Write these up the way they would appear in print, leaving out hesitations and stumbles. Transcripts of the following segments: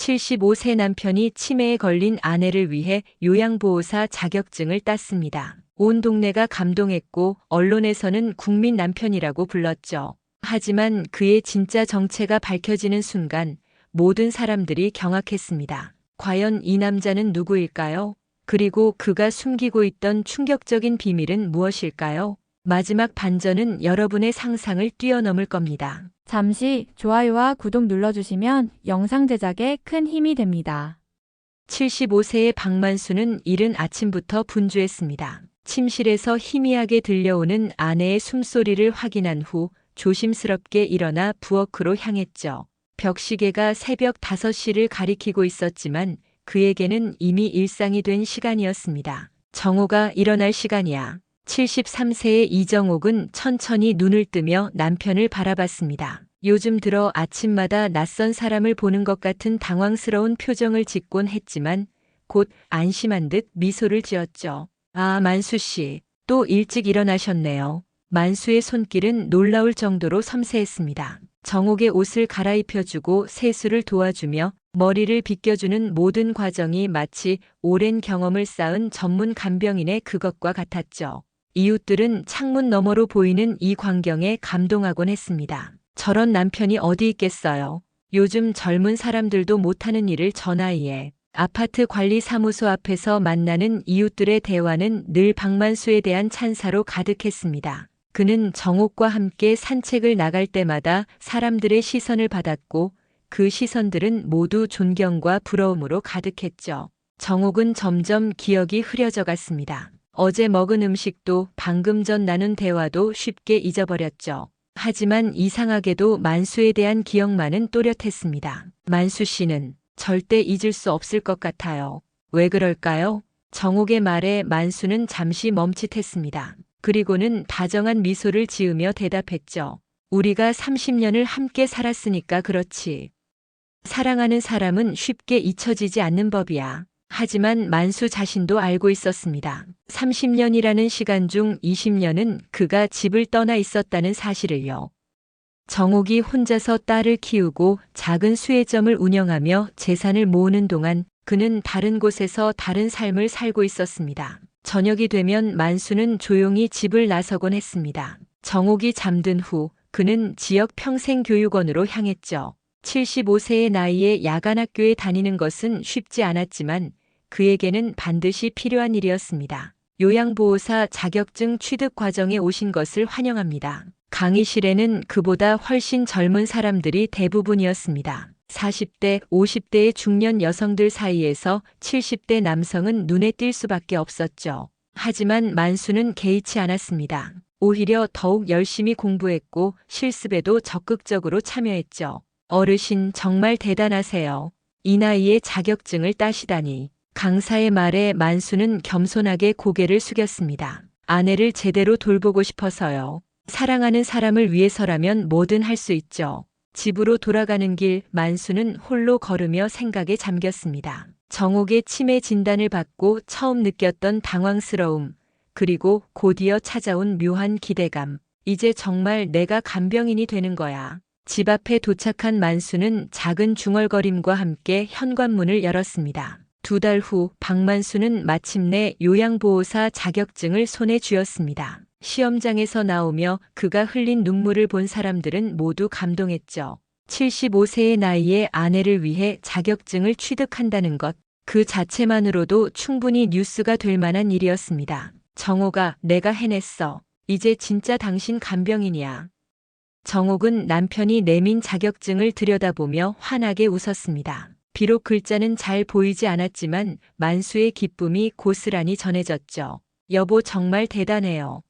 75세 남편이 치매에 걸린 아내를 위해 요양보호사 자격증을 땄습니다. 온 동네가 감동했고 언론에서는 국민 남편이라고 불렀죠. 하지만 그의 진짜 정체가 밝혀지는 순간 모든 사람들이 경악했습니다. 과연 이 남자는 누구일까요? 그리고 그가 숨기고 있던 충격적인 비밀은 무엇일까요? 마지막 반전은 여러분의 상상을 뛰어넘을 겁니다. 잠시 좋아요와 구독 눌러주시면 영상 제작에 큰 힘이 됩니다. 75세의 박만수는 이른 아침부터 분주했습니다. 침실에서 희미하게 들려오는 아내의 숨소리를 확인한 후 조심스럽게 일어나 부엌으로 향했죠. 벽시계가 새벽 5시를 가리키고 있었지만 그에게는 이미 일상이 된 시간이었습니다. 정호가 일어날 시간이야. 73세의 이정옥은 천천히 눈을 뜨며 남편을 바라봤습니다. 요즘 들어 아침마다 낯선 사람을 보는 것 같은 당황스러운 표정을 짓곤 했지만 곧 안심한 듯 미소를 지었죠. 아, 만수 씨, 또 일찍 일어나셨네요. 만수의 손길은 놀라울 정도로 섬세했습니다. 정옥의 옷을 갈아입혀주고 세수를 도와주며 머리를 빗겨주는 모든 과정이 마치 오랜 경험을 쌓은 전문 간병인의 그것과 같았죠. 이웃들은 창문 너머로 보이는 이 광경에 감동하곤 했습니다. 저런 남편이 어디 있겠어요. 요즘 젊은 사람들도 못하는 일을 저 나이에. 아파트 관리사무소 앞에서 만나는 이웃들의 대화는 늘 박만수에 대한 찬사로 가득했습니다. 그는 정옥과 함께 산책을 나갈 때마다 사람들의 시선을 받았고 그 시선들은 모두 존경과 부러움으로 가득했죠. 정옥은 점점 기억이 흐려져 갔습니다. 어제 먹은 음식도 방금 전 나눈 대화도 쉽게 잊어버렸죠. 하지만 이상하게도 만수에 대한 기억만은 또렷했습니다. 만수 씨는 절대 잊을 수 없을 것 같아요. 왜 그럴까요? 정옥의 말에 만수는 잠시 멈칫했습니다. 그리고는 다정한 미소를 지으며 대답했죠. 우리가 30년을 함께 살았으니까 그렇지. 사랑하는 사람은 쉽게 잊혀지지 않는 법이야. 하지만 만수 자신도 알고 있었습니다. 30년이라는 시간 중 20년은 그가 집을 떠나 있었다는 사실을요. 정옥이 혼자서 딸을 키우고 작은 수혜점을 운영하며 재산을 모으는 동안 그는 다른 곳에서 다른 삶을 살고 있었습니다. 저녁이 되면 만수는 조용히 집을 나서곤 했습니다. 정옥이 잠든 후 그는 지역 평생교육원으로 향했죠. 75세의 나이에 야간학교에 다니는 것은 쉽지 않았지만 그에게는 반드시 필요한 일이었습니다. 요양보호사 자격증 취득 과정에 오신 것을 환영합니다. 강의실에는 그보다 훨씬 젊은 사람들이 대부분이었습니다. 40대, 50대의 중년 여성들 사이에서 70대 남성은 눈에 띌 수밖에 없었죠. 하지만 만수는 개의치 않았습니다. 오히려 더욱 열심히 공부했고 실습에도 적극적으로 참여했죠. 어르신 정말 대단하세요. 이 나이에 자격증을 따시다니. 강사의 말에 만수는 겸손하게 고개를 숙였습니다. 아내를 제대로 돌보고 싶어서요. 사랑하는 사람을 위해서라면 뭐든 할 수 있죠. 집으로 돌아가는 길 만수는 홀로 걸으며 생각에 잠겼습니다. 정옥의 치매 진단을 받고 처음 느꼈던 당황스러움, 그리고 곧이어 찾아온 묘한 기대감. 이제 정말 내가 간병인이 되는 거야. 집 앞에 도착한 만수는 작은 중얼거림과 함께 현관문을 열었습니다. 2달 후 박만수는 마침내 요양보호사 자격증을 손에 쥐었습니다. 시험장에서 나오며 그가 흘린 눈물을 본 사람들은 모두 감동했죠. 75세의 나이에 아내를 위해 자격증을 취득한다는 것, 그 자체만으로도 충분히 뉴스가 될 만한 일이었습니다. 정옥아, 내가 해냈어. 이제 진짜 당신 간병인이야. 정옥은 남편이 내민 자격증을 들여다보며 환하게 웃었습니다. 비록 글자는 잘 보이지 않았지만 만수의 기쁨이 고스란히 전해졌죠. 여보 정말 대단해요.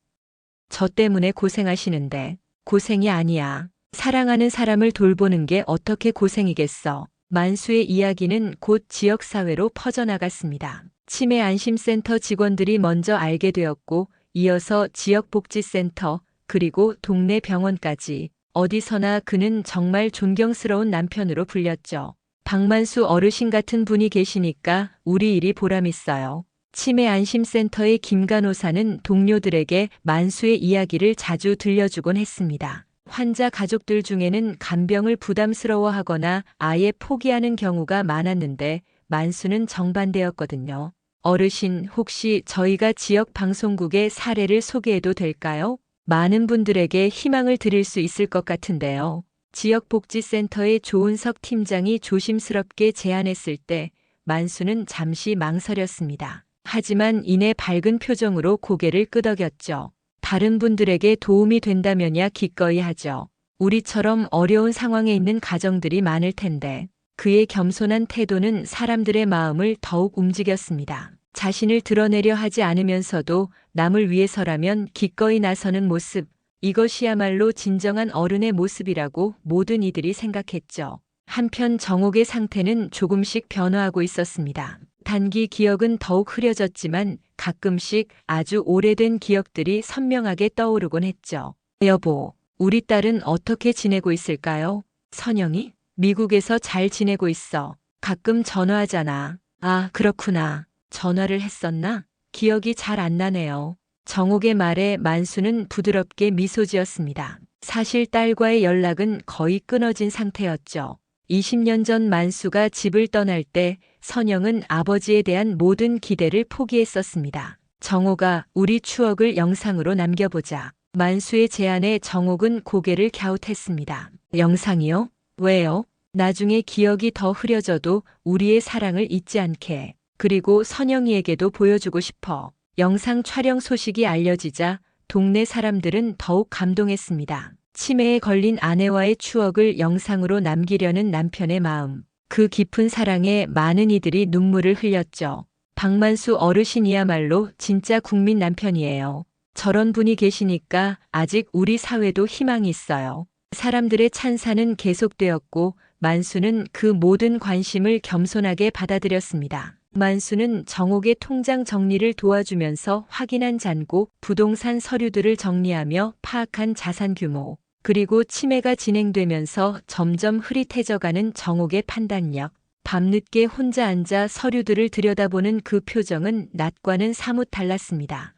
저 때문에 고생하시는데 고생이 아니야. 사랑하는 사람을 돌보는 게 어떻게 고생이겠어. 만수의 이야기는 곧 지역사회로 퍼져나갔습니다. 치매 안심센터 직원들이 먼저 알게 되었고 이어서 지역복지센터 그리고 동네 병원까지 어디서나 그는 정말 존경스러운 남편으로 불렸죠. 박만수 어르신 같은 분이 계시니까 우리 일이 보람있어요. 치매 안심센터의 김 간호사는 동료들에게 만수의 이야기를 자주 들려주곤 했습니다. 환자 가족들 중에는 간병을 부담스러워하거나 아예 포기하는 경우가 많았는데 만수는 정반대였거든요. 어르신, 혹시 저희가 지역 방송국의 사례를 소개해도 될까요? 많은 분들에게 희망을 드릴 수 있을 것 같은데요. 지역복지센터의 조은석 팀장이 조심스럽게 제안했을 때 만수는 잠시 망설였습니다. 하지만 이내 밝은 표정으로 고개를 끄덕였죠. 다른 분들에게 도움이 된다면야 기꺼이 하죠. 우리처럼 어려운 상황에 있는 가정들이 많을 텐데. 그의 겸손한 태도는 사람들의 마음을 더욱 움직였습니다. 자신을 드러내려 하지 않으면서도 남을 위해서라면 기꺼이 나서는 모습, 이것이야말로 진정한 어른의 모습이라고 모든 이들이 생각했죠. 한편 정옥의 상태는 조금씩 변화하고 있었습니다. 단기 기억은 더욱 흐려졌지만 가끔씩 아주 오래된 기억들이 선명하게 떠오르곤 했죠. 여보, 우리 딸은 어떻게 지내고 있을까요? 선영이? 미국에서 잘 지내고 있어. 가끔 전화하잖아. 아, 그렇구나. 전화를 했었나? 기억이 잘 안 나네요. 정옥의 말에 만수는 부드럽게 미소 지었습니다. 사실 딸과의 연락은 거의 끊어진 상태였죠. 20년 전 만수가 집을 떠날 때 선영은 아버지에 대한 모든 기대를 포기했었습니다. 정옥아, 우리 추억을 영상으로 남겨보자. 만수의 제안에 정옥은 고개를 갸웃했습니다. 영상이요? 왜요? 나중에 기억이 더 흐려져도 우리의 사랑을 잊지 않게. 그리고 선영이에게도 보여주고 싶어. 영상 촬영 소식이 알려지자 동네 사람들은 더욱 감동했습니다. 치매에 걸린 아내와의 추억을 영상으로 남기려는 남편의 마음. 그 깊은 사랑에 많은 이들이 눈물을 흘렸죠. 박만수 어르신이야말로 진짜 국민 남편이에요. 저런 분이 계시니까 아직 우리 사회도 희망이 있어요. 사람들의 찬사는 계속되었고 만수는 그 모든 관심을 겸손하게 받아들였습니다. 만수는 정옥의 통장 정리를 도와주면서 확인한 잔고, 부동산 서류들을 정리하며 파악한 자산 규모, 그리고 치매가 진행되면서 점점 흐릿해져가는 정옥의 판단력. 밤늦게 혼자 앉아 서류들을 들여다보는 그 표정은 낮과는 사뭇 달랐습니다.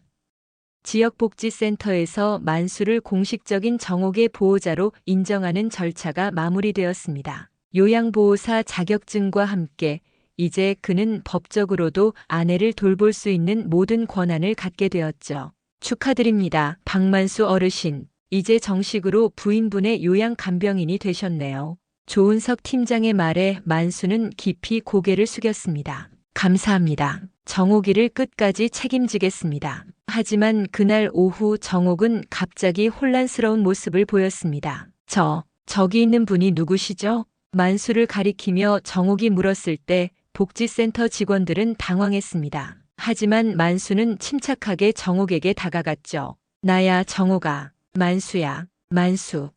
지역복지센터에서 만수를 공식적인 정옥의 보호자로 인정하는 절차가 마무리되었습니다. 요양보호사 자격증과 함께 이제 그는 법적으로도 아내를 돌볼 수 있는 모든 권한을 갖게 되었죠. 축하드립니다, 박만수 어르신. 이제 정식으로 부인분의 요양 간병인이 되셨네요. 조은석 팀장의 말에 만수는 깊이 고개를 숙였습니다. 감사합니다. 정옥이를 끝까지 책임지겠습니다. 하지만 그날 오후 정옥은 갑자기 혼란스러운 모습을 보였습니다. 저기 있는 분이 누구시죠? 만수를 가리키며 정옥이 물었을 때 복지센터 직원들은 당황했습니다. 하지만 만수는 침착하게 정옥에게 다가갔죠. 나야, 정옥아. 만수야. 만수.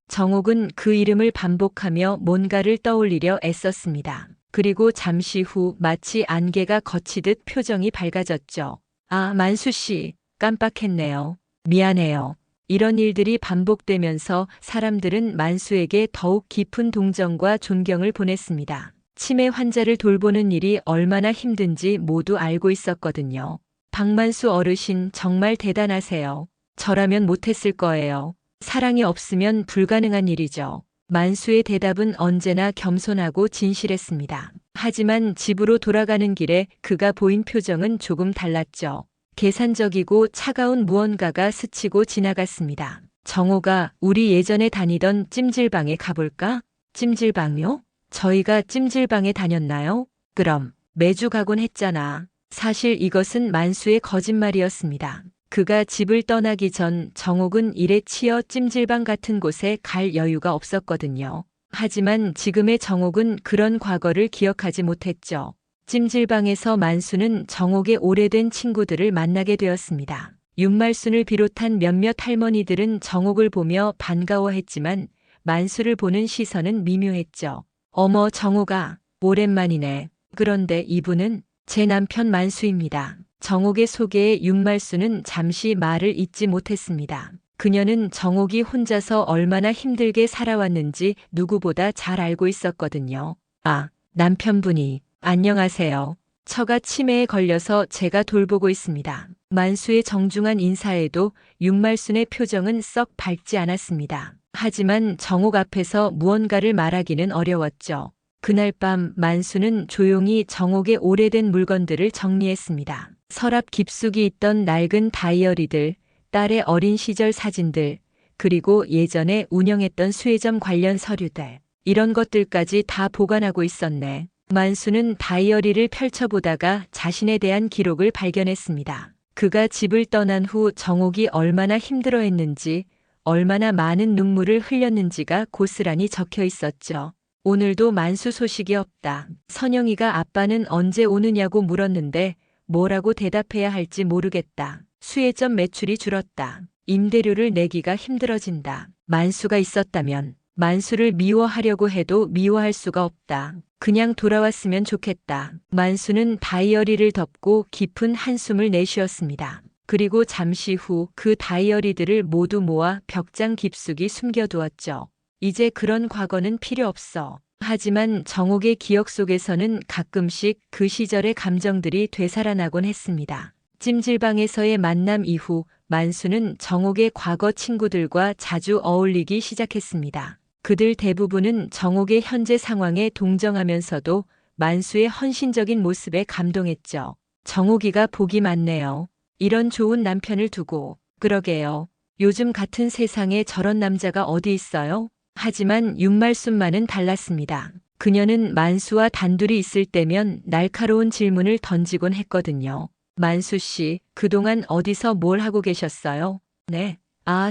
정옥은 그 이름을 반복하며 뭔가를 떠올리려 애썼습니다. 그리고 잠시 후 마치 안개가 걷히듯 표정이 밝아졌죠. 아, 만수 씨, 깜빡했네요. 미안해요. 이런 일들이 반복되면서 사람들은 만수에게 더욱 깊은 동정과 존경을 보냈습니다. 치매 환자를 돌보는 일이 얼마나 힘든지 모두 알고 있었거든요. 박만수 어르신 정말 대단하세요. 저라면 못했을 거예요. 사랑이 없으면 불가능한 일이죠. 만수의 대답은 언제나 겸손하고 진실했습니다. 하지만 집으로 돌아가는 길에 그가 보인 표정은 조금 달랐죠. 계산적이고 차가운 무언가가 스치고 지나갔습니다. 정호가, 우리 예전에 다니던 찜질방에 가볼까? 찜질방요? 저희가 찜질방에 다녔나요? 그럼 매주 가곤 했잖아. 사실 이것은 만수의 거짓말이었습니다. 그가 집을 떠나기 전 정옥은 일에 치여 찜질방 같은 곳에 갈 여유가 없었거든요. 하지만 지금의 정옥은 그런 과거를 기억하지 못했죠. 찜질방에서 만수는 정옥의 오래된 친구들을 만나게 되었습니다. 윤말순을 비롯한 몇몇 할머니들은 정옥을 보며 반가워했지만 만수를 보는 시선은 미묘했죠. 어머, 정옥아, 오랜만이네. 그런데 이분은 제 남편 만수입니다. 정옥의 소개에 윤말수는 잠시 말을 잇지 못했습니다. 그녀는 정옥이 혼자서 얼마나 힘들게 살아왔는지 누구보다 잘 알고 있었거든요. 아, 남편분이. 안녕하세요. 처가 치매에 걸려서 제가 돌보고 있습니다. 만수의 정중한 인사에도 윤말순의 표정은 썩 밝지 않았습니다. 하지만 정옥 앞에서 무언가를 말하기는 어려웠죠. 그날 밤 만수는 조용히 정옥의 오래된 물건들을 정리했습니다. 서랍 깊숙이 있던 낡은 다이어리들, 딸의 어린 시절 사진들, 그리고 예전에 운영했던 수혜점 관련 서류들. 이런 것들까지 다 보관하고 있었네. 만수는 다이어리를 펼쳐보다가 자신에 대한 기록을 발견했습니다. 그가 집을 떠난 후 정옥이 얼마나 힘들어했는지, 얼마나 많은 눈물을 흘렸는지가 고스란히 적혀 있었죠. 오늘도 만수 소식이 없다. 선영이가 아빠는 언제 오느냐고 물었는데 뭐라고 대답해야 할지 모르겠다. 수혜점 매출이 줄었다. 임대료를 내기가 힘들어진다. 만수가 있었다면 만수를 미워하려고 해도 미워할 수가 없다. 그냥 돌아왔으면 좋겠다. 만수는 다이어리를 덮고 깊은 한숨을 내쉬었습니다. 그리고 잠시 후 그 다이어리들을 모두 모아 벽장 깊숙이 숨겨두었죠. 이제 그런 과거는 필요 없어. 하지만 정옥의 기억 속에서는 가끔씩 그 시절의 감정들이 되살아나곤 했습니다. 찜질방에서의 만남 이후 만수는 정옥의 과거 친구들과 자주 어울리기 시작했습니다. 그들 대부분은 정옥의 현재 상황에 동정하면서도 만수의 헌신적인 모습에 감동했죠. 정옥이가 복이 많네요. 이런 좋은 남편을 두고. 그러게요. 요즘 같은 세상에 저런 남자가 어디 있어요? 하지만 윤말순만은 달랐습니다. 그녀는 만수와 단둘이 있을 때면 날카로운 질문을 던지곤 했거든요. 만수 씨, 그동안 어디서 뭘 하고 계셨어요? 네.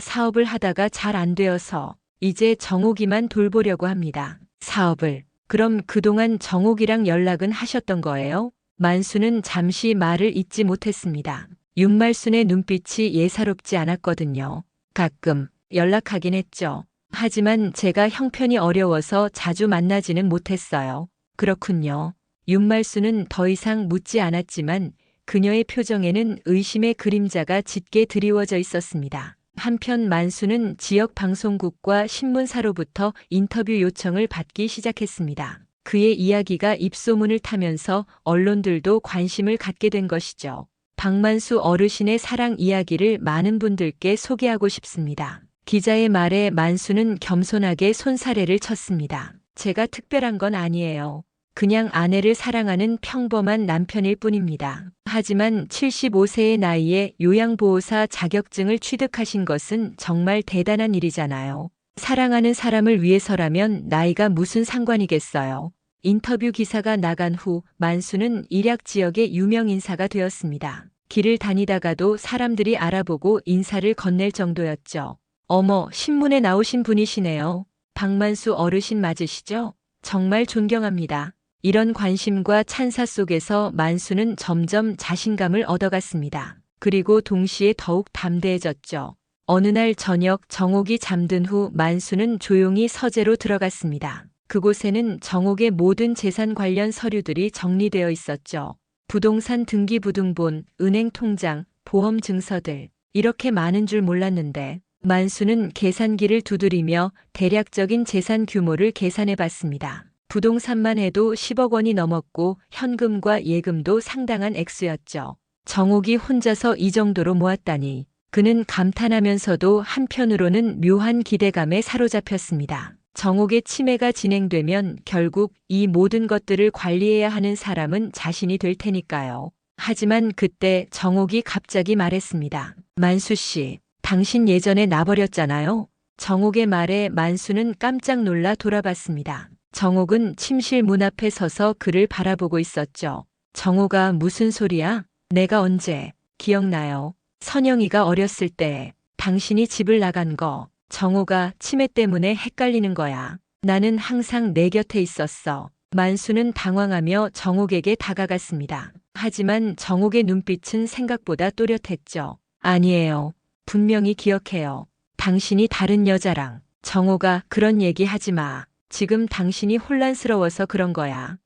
사업을 하다가 잘 안 되어서 이제 정옥이만 돌보려고 합니다. 사업을. 그럼 그동안 정옥이랑 연락은 하셨던 거예요? 만수는 잠시 말을 잇지 못했습니다. 윤말순의 눈빛이 예사롭지 않았거든요. 가끔 연락하긴 했죠. 하지만 제가 형편이 어려워서 자주 만나지는 못했어요. 그렇군요. 윤말순은 더 이상 묻지 않았지만 그녀의 표정에는 의심의 그림자가 짙게 드리워져 있었습니다. 한편 만수는 지역 방송국과 신문사로부터 인터뷰 요청을 받기 시작했습니다. 그의 이야기가 입소문을 타면서 언론들도 관심을 갖게 된 것이죠. 박만수 어르신의 사랑 이야기를 많은 분들께 소개하고 싶습니다. 기자의 말에 만수는 겸손하게 손사래를 쳤습니다. 제가 특별한 건 아니에요. 그냥 아내를 사랑하는 평범한 남편일 뿐입니다. 하지만 75세의 나이에 요양보호사 자격증을 취득하신 것은 정말 대단한 일이잖아요. 사랑하는 사람을 위해서라면 나이가 무슨 상관이겠어요. 인터뷰 기사가 나간 후 만수는 일약 지역의 유명 인사가 되었습니다. 길을 다니다가도 사람들이 알아보고 인사를 건넬 정도였죠. 어머, 신문에 나오신 분이시네요. 박만수 어르신 맞으시죠? 정말 존경합니다. 이런 관심과 찬사 속에서 만수는 점점 자신감을 얻어갔습니다. 그리고 동시에 더욱 담대해졌죠. 어느 날 저녁 정옥이 잠든 후 만수는 조용히 서재로 들어갔습니다. 그곳에는 정옥의 모든 재산 관련 서류들이 정리되어 있었죠. 부동산 등기부등본, 은행 통장, 보험 증서들. 이렇게 많은 줄 몰랐는데 만수는 계산기를 두드리며 대략적인 재산 규모를 계산해 봤습니다. 부동산만 해도 10억 원이 넘었고 현금과 예금도 상당한 액수였죠. 정옥이 혼자서 이 정도로 모았다니. 그는 감탄하면서도 한편으로는 묘한 기대감에 사로잡혔습니다. 정옥의 치매가 진행되면 결국 이 모든 것들을 관리해야 하는 사람은 자신이 될 테니까요. 하지만 그때 정옥이 갑자기 말했습니다. 만수 씨, 당신 예전에 나버렸잖아요. 정옥의 말에 만수는 깜짝 놀라 돌아봤습니다. 정옥은 침실 문 앞에 서서 그를 바라보고 있었죠. 정옥아, 무슨 소리야? 내가 언제? 기억나요. 선영이가 어렸을 때 당신이 집을 나간 거. 정옥아, 치매 때문에 헷갈리는 거야. 나는 항상 내 곁에 있었어. 만수는 당황하며 정옥에게 다가갔습니다. 하지만 정옥의 눈빛은 생각보다 또렷했죠. 아니에요. 분명히 기억해요. 당신이 다른 여자랑. 정옥아, 그런 얘기 하지 마. 지금 당신이 혼란스러워서 그런 거야.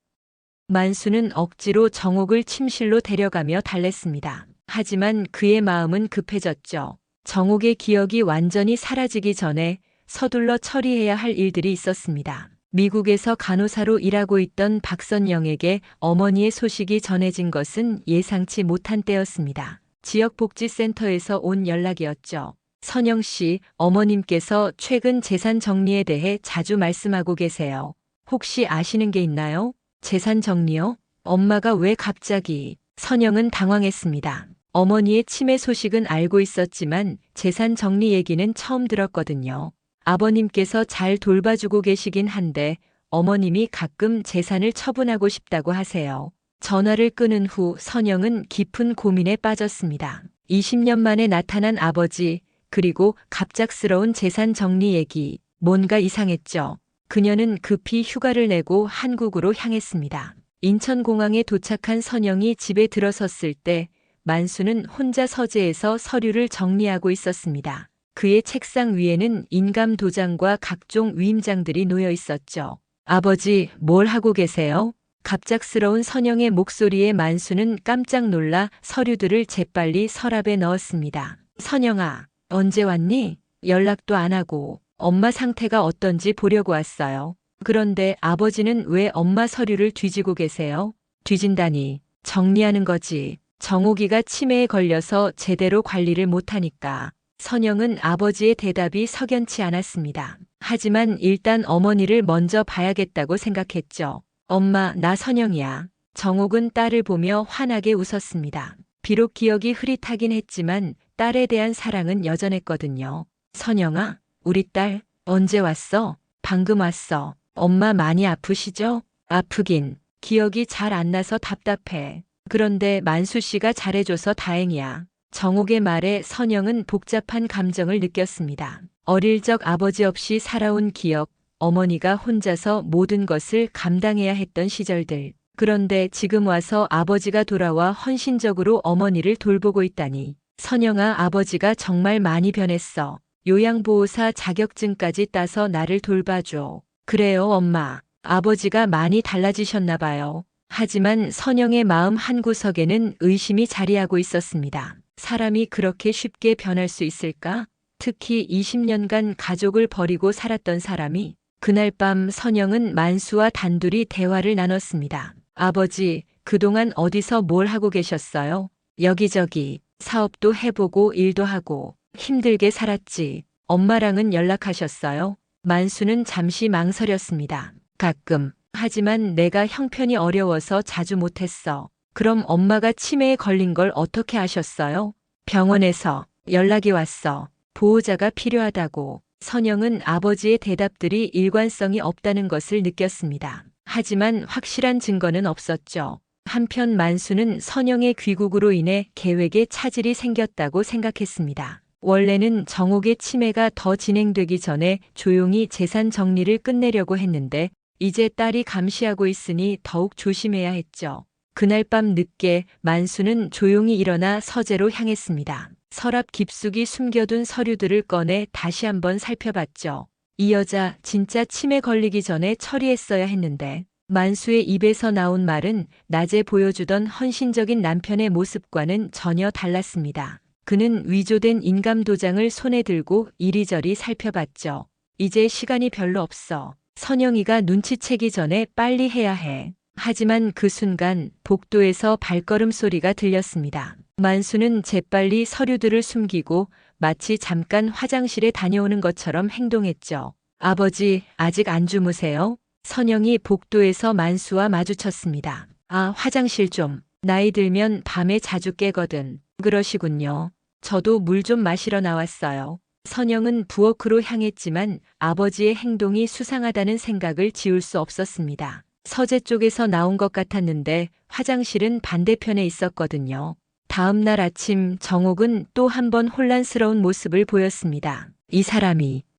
만수는 억지로 정옥을 침실로 데려가며 달랬습니다. 하지만 그의 마음은 급해졌죠. 정옥의 기억이 완전히 사라지기 전에 서둘러 처리해야 할 일들이 있었습니다. 미국에서 간호사로 일하고 있던 박선영에게 어머니의 소식이 전해진 것은 예상치 못한 때였습니다. 지역복지센터에서 온 연락이었죠. 선영 씨, 어머님께서 최근 재산 정리에 대해 자주 말씀하고 계세요. 혹시 아시는 게 있나요? 재산 정리요? 엄마가 왜 갑자기? 선영은 당황했습니다. 어머니의 치매 소식은 알고 있었지만 재산 정리 얘기는 처음 들었거든요. 아버님께서 잘 돌봐주고 계시긴 한데 어머님이 가끔 재산을 처분하고 싶다고 하세요. 전화를 끊은 후 선영은 깊은 고민에 빠졌습니다. 20년 만에 나타난 아버지, 그리고 갑작스러운 재산 정리 얘기, 뭔가 이상했죠. 그녀는 급히 휴가를 내고 한국으로 향했습니다. 인천공항에 도착한 선영이 집에 들어섰을 때 만수는 혼자 서재에서 서류를 정리하고 있었습니다. 그의 책상 위에는 인감 도장과 각종 위임장들이 놓여 있었죠. 아버지, 뭘 하고 계세요? 갑작스러운 선영의 목소리에 만수는 깜짝 놀라 서류들을 재빨리 서랍에 넣었습니다. 선영아, 언제 왔니? 연락도 안 하고 엄마 상태가 어떤지 보려고 왔어요. 그런데 아버지는 왜 엄마 서류를 뒤지고 계세요? 뒤진다니, 정리하는 거지. 정옥이가 치매에 걸려서 제대로 관리를 못하니까. 선영은 아버지의 대답이 석연치 않았습니다. 하지만 일단 어머니를 먼저 봐야겠다고 생각했죠. 엄마, 나 선영이야. 정옥은 딸을 보며 환하게 웃었습니다. 비록 기억이 흐릿하긴 했지만 딸에 대한 사랑은 여전했거든요. 선영아, 우리 딸, 언제 왔어? 방금 왔어. 엄마 많이 아프시죠? 아프긴. 기억이 잘 안 나서 답답해. 그런데 만수 씨가 잘해줘서 다행이야. 정옥의 말에 선영은 복잡한 감정을 느꼈습니다. 어릴 적 아버지 없이 살아온 기억, 어머니가 혼자서 모든 것을 감당해야 했던 시절들. 그런데 지금 와서 아버지가 돌아와 헌신적으로 어머니를 돌보고 있다니. 선영아, 아버지가 정말 많이 변했어. 요양보호사 자격증까지 따서 나를 돌봐줘. 그래요, 엄마. 아버지가 많이 달라지셨나 봐요. 하지만 선영의 마음 한구석에는 의심이 자리하고 있었습니다. 사람이 그렇게 쉽게 변할 수 있을까? 특히 20년간 가족을 버리고 살았던 사람이. 그날 밤 선영은 만수와 단둘이 대화를 나눴습니다. 아버지, 그동안 어디서 뭘 하고 계셨어요? 여기저기 사업도 해보고 일도 하고 힘들게 살았지. 엄마랑은 연락하셨어요? 만수는 잠시 망설였습니다. 가끔. 하지만 내가 형편이 어려워서 자주 못했어. 그럼 엄마가 치매에 걸린 걸 어떻게 아셨어요? 병원에서 연락이 왔어. 보호자가 필요하다고. 선영은 아버지의 대답들이 일관성이 없다는 것을 느꼈습니다. 하지만 확실한 증거는 없었죠. 한편 만수는 선영의 귀국으로 인해 계획에 차질이 생겼다고 생각했습니다. 원래는 정옥의 치매가 더 진행되기 전에 조용히 재산 정리를 끝내려고 했는데 이제 딸이 감시하고 있으니 더욱 조심해야 했죠. 그날 밤 늦게 만수는 조용히 일어나 서재로 향했습니다. 서랍 깊숙이 숨겨둔 서류들을 꺼내 다시 한번 살펴봤죠. 이 여자 진짜 치매 걸리기 전에 처리했어야 했는데. 만수의 입에서 나온 말은 낮에 보여주던 헌신적인 남편의 모습과는 전혀 달랐습니다. 그는 위조된 인감도장을 손에 들고 이리저리 살펴봤죠. 이제 시간이 별로 없어. 선영이가 눈치채기 전에 빨리 해야 해. 하지만 그 순간 복도에서 발걸음 소리가 들렸습니다. 만수는 재빨리 서류들을 숨기고 마치 잠깐 화장실에 다녀오는 것처럼 행동했죠. 아버지, 아직 안 주무세요? 선영이 복도에서 만수와 마주쳤습니다. 아, 화장실 좀. 나이 들면 밤에 자주 깨거든. 그러시군요. 저도 물 좀 마시러 나왔어요. 선영은 부엌으로 향했지만 아버지의 행동이 수상하다는 생각을 지울 수 없었습니다. 서재 쪽에서 나온 것 같았는데 화장실은 반대편에 있었거든요. 다음 날 아침 정옥은 또 한 번 혼란스러운 모습을 보였습니다.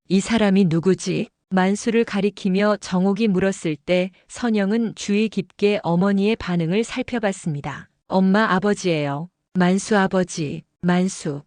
이 사람이 누구지? 만수를 가리키며 정옥이 물었을 때 선영은 주의 깊게 어머니의 반응을 살펴봤습니다. 엄마, 아버지예요. 만수 아버지, 만수.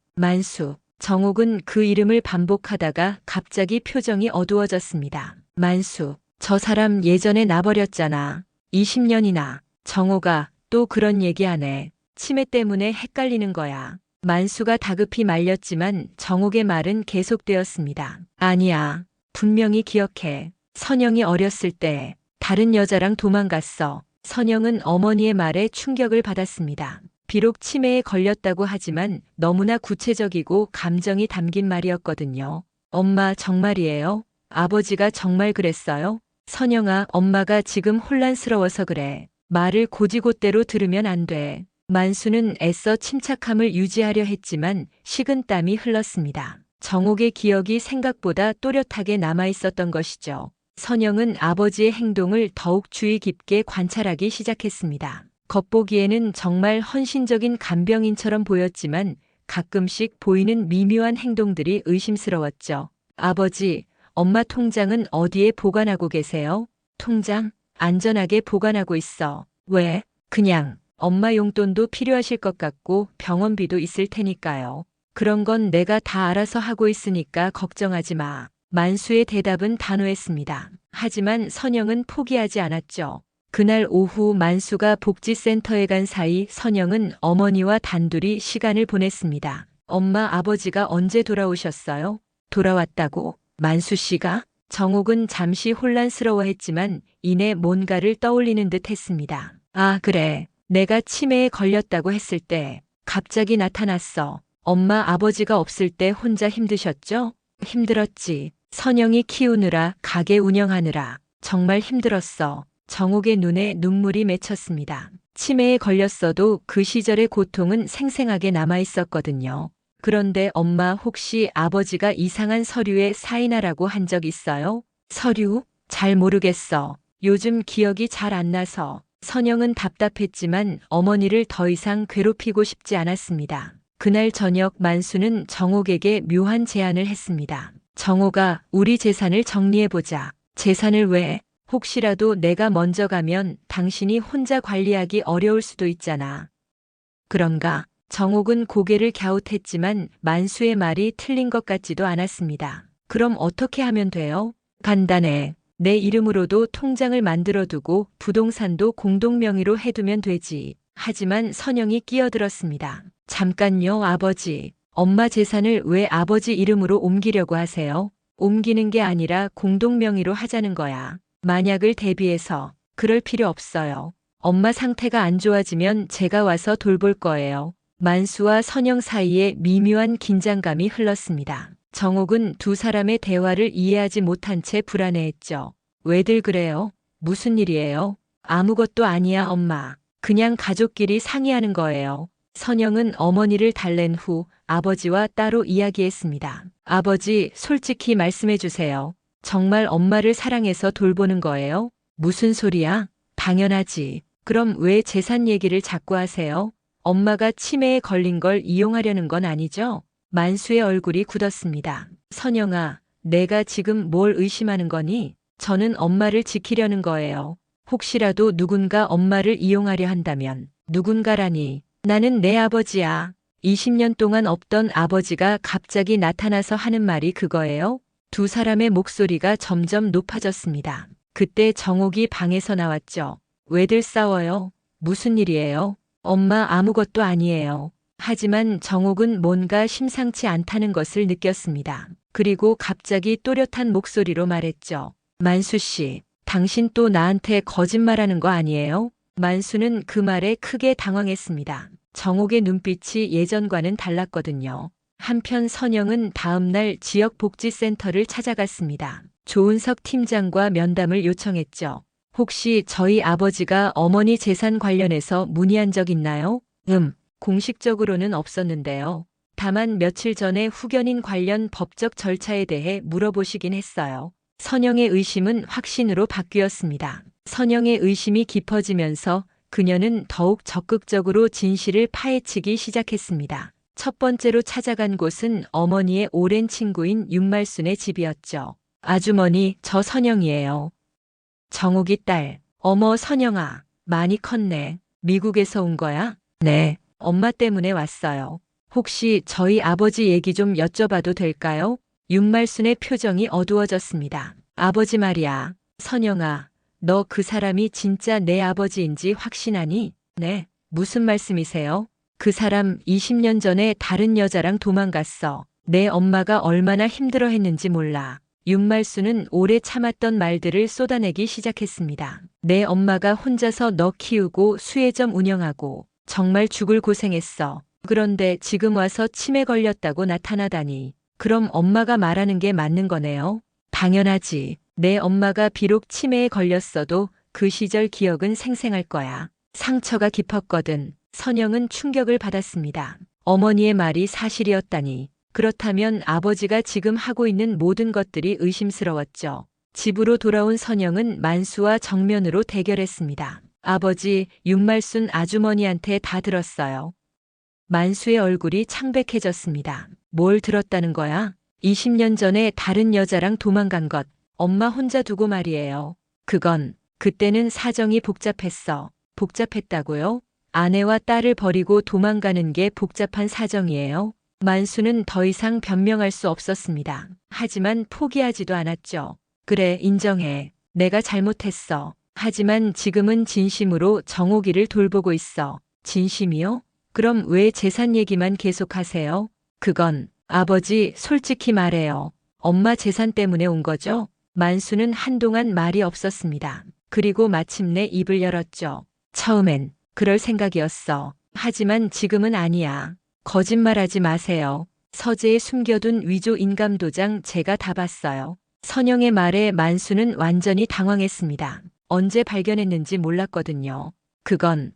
정옥은 그 이름을 반복하다가 갑자기 표정이 어두워졌습니다. 만수, 저 사람 예전에 나버렸잖아. 20년이나. 정옥아, 또 그런 얘기하네. 치매 때문에 헷갈리는 거야. 만수가 다급히 말렸지만 정옥의 말은 계속되었습니다. 아니야. 분명히 기억해. 선영이 어렸을 때 다른 여자랑 도망갔어. 선영은 어머니의 말에 충격을 받았습니다. 비록 치매에 걸렸다고 하지만 너무나 구체적이고 감정이 담긴 말이었거든요. 엄마 정말이에요? 아버지가 정말 그랬어요? 선영아, 엄마가 지금 혼란스러워서 그래. 말을 곧이곧대로 들으면 안 돼. 만수는 애써 침착함을 유지하려 했지만 식은땀이 흘렀습니다. 정옥의 기억이 생각보다 또렷하게 남아있었던 것이죠. 선영은 아버지의 행동을 더욱 주의 깊게 관찰하기 시작했습니다. 겉보기에는 정말 헌신적인 간병인처럼 보였지만 가끔씩 보이는 미묘한 행동들이 의심스러웠죠. 아버지, 엄마 통장은 어디에 보관하고 계세요? 통장? 안전하게 보관하고 있어. 왜? 그냥. 엄마 용돈도 필요하실 것 같고 병원비도 있을 테니까요. 그런 건 내가 다 알아서 하고 있으니까 걱정하지 마. 만수의 대답은 단호했습니다. 하지만 선영은 포기하지 않았죠. 그날 오후 만수가 복지센터에 간 사이 선영은 어머니와 단둘이 시간을 보냈습니다. 엄마, 아버지가 언제 돌아오셨어요? 돌아왔다고? 만수 씨가? 정옥은 잠시 혼란스러워했지만 이내 뭔가를 떠올리는 듯 했습니다. 아, 그래. 내가 치매에 걸렸다고 했을 때 갑자기 나타났어. 엄마, 아버지가 없을 때 혼자 힘드셨죠? 힘들었지. 선영이 키우느라, 가게 운영하느라 정말 힘들었어. 정옥의 눈에 눈물이 맺혔습니다. 치매에 걸렸어도 그 시절의 고통은 생생하게 남아있었거든요. 그런데 엄마, 혹시 아버지가 이상한 서류에 사인하라고 한 적 있어요? 서류? 잘 모르겠어. 요즘 기억이 잘 안 나서. 선영은 답답했지만 어머니를 더 이상 괴롭히고 싶지 않았습니다. 그날 저녁 만수는 정옥에게 묘한 제안을 했습니다. 정옥아, 우리 재산을 정리해보자. 재산을 왜? 혹시라도 내가 먼저 가면 당신이 혼자 관리하기 어려울 수도 있잖아. 그런가? 정옥은 고개를 갸웃했지만 만수의 말이 틀린 것 같지도 않았습니다. 그럼 어떻게 하면 돼요? 간단해. 내 이름으로도 통장을 만들어두고 부동산도 공동명의로 해두면 되지. 하지만 선영이 끼어들었습니다. 잠깐요, 아버지. 엄마 재산을 왜 아버지 이름으로 옮기려고 하세요? 옮기는 게 아니라 공동명의로 하자는 거야. 만약을 대비해서. 그럴 필요 없어요. 엄마 상태가 안 좋아지면 제가 와서 돌볼 거예요. 만수와 선영 사이에 미묘한 긴장감이 흘렀습니다. 정옥은 두 사람의 대화를 이해하지 못한 채 불안해했죠. 왜들 그래요? 무슨 일이에요? 아무것도 아니야, 엄마. 그냥 가족끼리 상의하는 거예요. 선영은 어머니를 달랜 후 아버지와 따로 이야기했습니다. 아버지, 솔직히 말씀해 주세요. 정말 엄마를 사랑해서 돌보는 거예요? 무슨 소리야? 당연하지. 그럼 왜 재산 얘기를 자꾸 하세요? 엄마가 치매에 걸린 걸 이용하려는 건 아니죠? 만수의 얼굴이 굳었습니다. 선영아, 내가 지금 뭘 의심하는 거니? 저는 엄마를 지키려는 거예요. 혹시라도 누군가 엄마를 이용하려 한다면. 누군가라니. 나는 내 아버지야. 20년 동안 없던 아버지가 갑자기 나타나서 하는 말이 그거예요? 두 사람의 목소리가 점점 높아졌습니다. 그때 정옥이 방에서 나왔죠. 왜들 싸워요? 무슨 일이에요? 엄마, 아무것도 아니에요. 하지만 정옥은 뭔가 심상치 않다는 것을 느꼈습니다. 그리고 갑자기 또렷한 목소리로 말했죠. 만수 씨, 당신 또 나한테 거짓말하는 거 아니에요? 만수는 그 말에 크게 당황했습니다. 정옥의 눈빛이 예전과는 달랐거든요. 한편 선영은 다음날 지역복지센터를 찾아갔습니다. 조은석 팀장과 면담을 요청했죠. 혹시 저희 아버지가 어머니 재산 관련해서 문의한 적 있나요? 공식적으로는 없었는데요. 다만 며칠 전에 후견인 관련 법적 절차에 대해 물어보시긴 했어요. 선영의 의심은 확신으로 바뀌었습니다. 선영의 의심이 깊어지면서 그녀는 더욱 적극적으로 진실을 파헤치기 시작했습니다. 첫 번째로 찾아간 곳은 어머니의 오랜 친구인 윤말순의 집이었죠. 아주머니, 저 선영이에요. 정옥이 딸. 어머, 선영아. 많이 컸네. 미국에서 온 거야? 네. 엄마 때문에 왔어요. 혹시 저희 아버지 얘기 좀 여쭤봐도 될까요? 윤말순의 표정이 어두워졌습니다. 아버지 말이야. 선영아, 너 그 사람이 진짜 내 아버지인지 확신하니? 네. 무슨 말씀이세요? 그 사람 20년 전에 다른 여자랑 도망갔어. 내 엄마가 얼마나 힘들어했는지 몰라. 윤말수는 오래 참았던 말들을 쏟아내기 시작했습니다. 내 엄마가 혼자서 너 키우고 수혜점 운영하고 정말 죽을 고생했어. 그런데 지금 와서 치매 걸렸다고 나타나다니. 그럼 엄마가 말하는 게 맞는 거네요? 당연하지. 내 엄마가 비록 치매에 걸렸어도 그 시절 기억은 생생할 거야. 상처가 깊었거든. 선영은 충격을 받았습니다. 어머니의 말이 사실이었다니. 그렇다면 아버지가 지금 하고 있는 모든 것들이 의심스러웠죠. 집으로 돌아온 선영은 만수와 정면으로 대결했습니다. 아버지, 윤말순 아주머니한테 다 들었어요. 만수의 얼굴이 창백해졌습니다. 뭘 들었다는 거야? 20년 전에 다른 여자랑 도망간 것, 엄마 혼자 두고 말이에요. 그때는 사정이 복잡했어. 복잡했다고요? 아내와 딸을 버리고 도망가는 게 복잡한 사정이에요? 만수는 더 이상 변명할 수 없었습니다. 하지만 포기하지도 않았죠. 그래, 인정해. 내가 잘못했어. 하지만 지금은 진심으로 정옥이를 돌보고 있어. 진심이요? 그럼 왜 재산 얘기만 계속하세요? 아버지, 솔직히 말해요. 엄마 재산 때문에 온 거죠? 만수는 한동안 말이 없었습니다. 그리고 마침내 입을 열었죠. 처음엔 그럴 생각이었어. 하지만 지금은 아니야. 거짓말하지 마세요. 서재에 숨겨둔 위조 인감도장 제가 다 봤어요. 선영의 말에 만수는 완전히 당황했습니다. 언제 발견했는지 몰랐거든요. 그건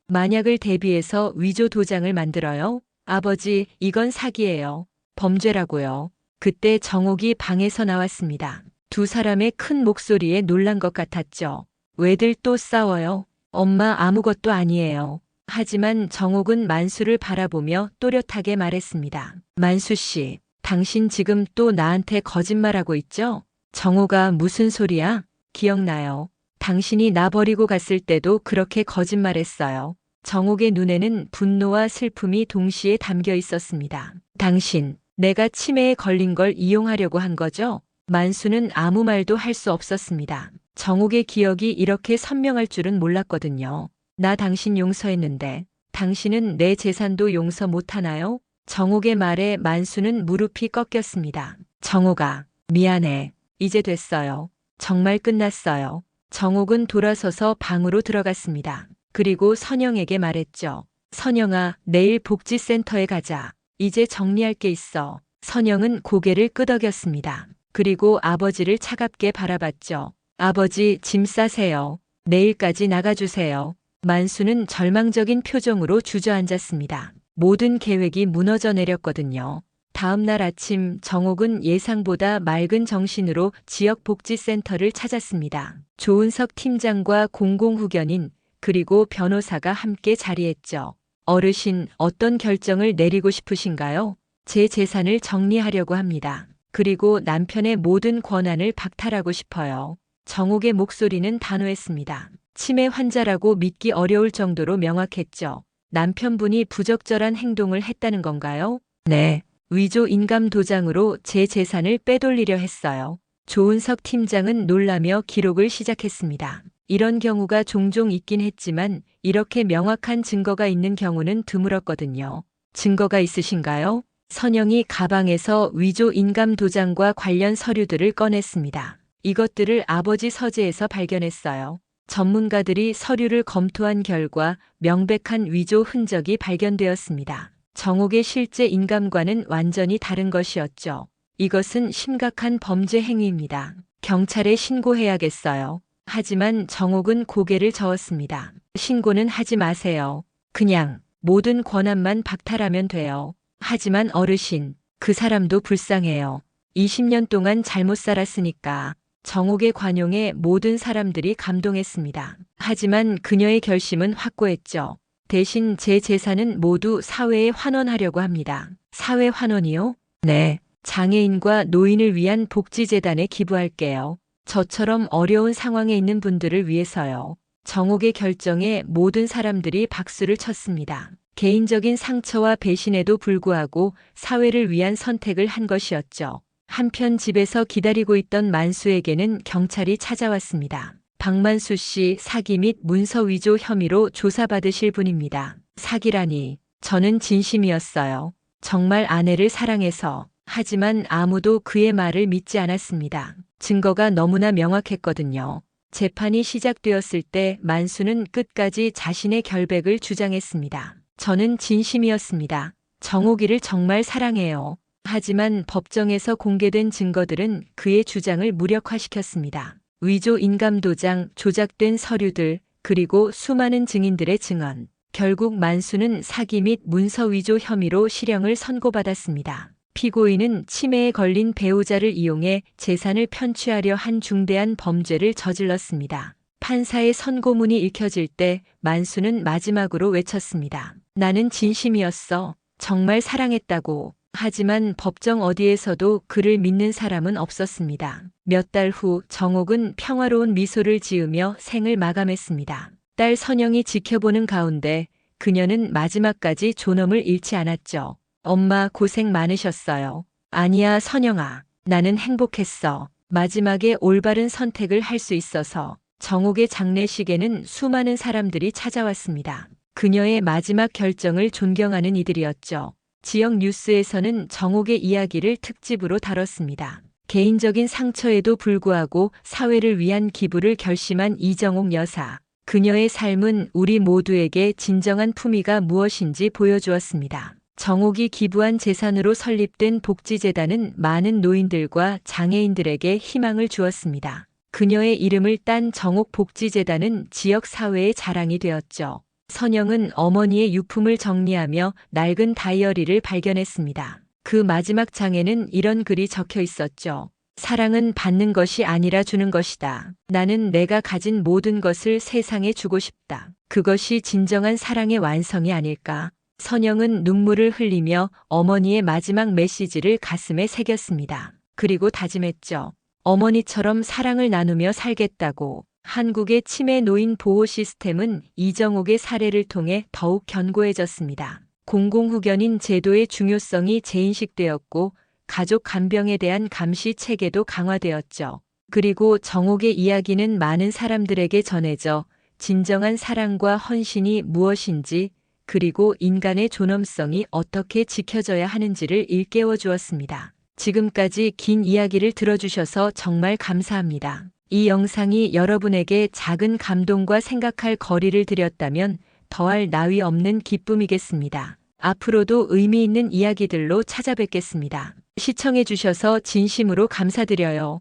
만약을 대비해서 위조 도장을 만들어요? 아버지, 이건 사기예요. 범죄라고요. 그때 정옥이 방에서 나왔습니다. 두 사람의 큰 목소리에 놀란 것 같았죠. 왜들 또 싸워요? 엄마 아무것도 아니에요. 하지만 정옥은 만수를 바라보며 또렷하게 말했습니다. 만수 씨, 당신 지금 또 나한테 거짓말하고 있죠? 정옥아, 무슨 소리야? 기억나요. 당신이 나 버리고 갔을 때도 그렇게 거짓말했어요. 정옥의 눈에는 분노와 슬픔이 동시에 담겨 있었습니다. 당신, 내가 치매에 걸린 걸 이용하려고 한 거죠? 만수는 아무 말도 할 수 없었습니다. 정옥의 기억이 이렇게 선명할 줄은 몰랐거든요. 나 당신 용서했는데 당신은 내 재산도 용서 못하나요? 정옥의 말에 만수는 무릎이 꺾였습니다. 정옥아, 미안해. 이제 됐어요. 정말 끝났어요. 정옥은 돌아서서 방으로 들어갔습니다. 그리고 선영에게 말했죠. 선영아, 내일 복지센터에 가자. 이제 정리할 게 있어. 선영은 고개를 끄덕였습니다. 그리고 아버지를 차갑게 바라봤죠. 아버지, 짐 싸세요. 내일까지 나가주세요. 만수는 절망적인 표정으로 주저앉았습니다. 모든 계획이 무너져 내렸거든요. 다음 날 아침 정옥은 예상보다 맑은 정신으로 지역복지센터를 찾았습니다. 조은석 팀장과 공공후견인 그리고 변호사가 함께 자리했죠. 어르신, 어떤 결정을 내리고 싶으신가요? 제 재산을 정리하려고 합니다. 그리고 남편의 모든 권한을 박탈하고 싶어요. 정옥의 목소리는 단호했습니다. 치매 환자라고 믿기 어려울 정도로 명확했죠. 남편분이 부적절한 행동을 했다는 건가요? 네. 위조 인감 도장으로 제 재산을 빼돌리려 했어요. 조은석 팀장은 놀라며 기록을 시작했습니다. 이런 경우가 종종 있긴 했지만 이렇게 명확한 증거가 있는 경우는 드물었거든요. 증거가 있으신가요? 선영이 가방에서 위조 인감 도장과 관련 서류들을 꺼냈습니다. 이것들을 아버지 서재에서 발견했어요. 전문가들이 서류를 검토한 결과 명백한 위조 흔적이 발견되었습니다. 정옥의 실제 인감과는 완전히 다른 것이었죠. 이것은 심각한 범죄 행위입니다. 경찰에 신고해야겠어요. 하지만 정옥은 고개를 저었습니다. 신고는 하지 마세요. 그냥 모든 권한만 박탈하면 돼요. 하지만 어르신, 그 사람도 불쌍해요. 20년 동안 잘못 살았으니까. 정옥의 관용에 모든 사람들이 감동했습니다. 하지만 그녀의 결심은 확고했죠. 대신 제 재산은 모두 사회에 환원하려고 합니다. 사회 환원이요? 네. 장애인과 노인을 위한 복지재단에 기부할게요. 저처럼 어려운 상황에 있는 분들을 위해서요. 정옥의 결정에 모든 사람들이 박수를 쳤습니다. 개인적인 상처와 배신에도 불구하고 사회를 위한 선택을 한 것이었죠. 한편 집에서 기다리고 있던 만수에게는 경찰이 찾아왔습니다. 박만수 씨 사기 및 문서 위조 혐의로 조사받으실 분입니다. 사기라니. 저는 진심이었어요. 정말 아내를 사랑해서. 하지만 아무도 그의 말을 믿지 않았습니다. 증거가 너무나 명확했거든요. 재판이 시작되었을 때 만수는 끝까지 자신의 결백을 주장했습니다. 저는 진심이었습니다. 정옥이를 정말 사랑해요. 하지만 법정에서 공개된 증거들은 그의 주장을 무력화시켰습니다. 위조 인감도장, 조작된 서류들, 그리고 수많은 증인들의 증언. 결국 만수는 사기 및 문서 위조 혐의로 실형을 선고받았습니다. 피고인은 치매에 걸린 배우자를 이용해 재산을 편취하려 한 중대한 범죄를 저질렀습니다. 판사의 선고문이 읽혀질 때 만수는 마지막으로 외쳤습니다. 나는 진심이었어. 정말 사랑했다고. 하지만 법정 어디에서도 그를 믿는 사람은 없었습니다. 몇 달 후 정옥은 평화로운 미소를 지으며 생을 마감했습니다. 딸 선영이 지켜보는 가운데 그녀는 마지막까지 존엄을 잃지 않았죠. 엄마 고생 많으셨어요. 아니야, 선영아. 나는 행복했어. 마지막에 올바른 선택을 할 수 있어서. 정옥의 장례식에는 수많은 사람들이 찾아왔습니다. 그녀의 마지막 결정을 존경하는 이들이었죠. 지역 뉴스에서는 정옥의 이야기를 특집으로 다뤘습니다. 개인적인 상처에도 불구하고 사회를 위한 기부를 결심한 이정옥 여사. 그녀의 삶은 우리 모두에게 진정한 품위가 무엇인지 보여주었습니다. 정옥이 기부한 재산으로 설립된 복지재단은 많은 노인들과 장애인들에게 희망을 주었습니다. 그녀의 이름을 딴 정옥 복지재단은 지역 사회의 자랑이 되었죠. 선영은 어머니의 유품을 정리하며 낡은 다이어리를 발견했습니다. 그 마지막 장에는 이런 글이 적혀 있었죠. 사랑은 받는 것이 아니라 주는 것이다. 나는 내가 가진 모든 것을 세상에 주고 싶다. 그것이 진정한 사랑의 완성이 아닐까. 선영은 눈물을 흘리며 어머니의 마지막 메시지를 가슴에 새겼습니다. 그리고 다짐했죠. 어머니처럼 사랑을 나누며 살겠다고. 한국의 치매 노인 보호 시스템은 이정옥의 사례를 통해 더욱 견고해졌습니다. 공공후견인 제도의 중요성이 재인식되었고 가족 간병에 대한 감시 체계도 강화되었죠. 그리고 정옥의 이야기는 많은 사람들에게 전해져 진정한 사랑과 헌신이 무엇인지 그리고 인간의 존엄성이 어떻게 지켜져야 하는지를 일깨워 주었습니다. 지금까지 긴 이야기를 들어주셔서 정말 감사합니다. 이 영상이 여러분에게 작은 감동과 생각할 거리를 드렸다면 더할 나위 없는 기쁨이겠습니다. 앞으로도 의미 있는 이야기들로 찾아뵙겠습니다. 시청해 주셔서 진심으로 감사드려요.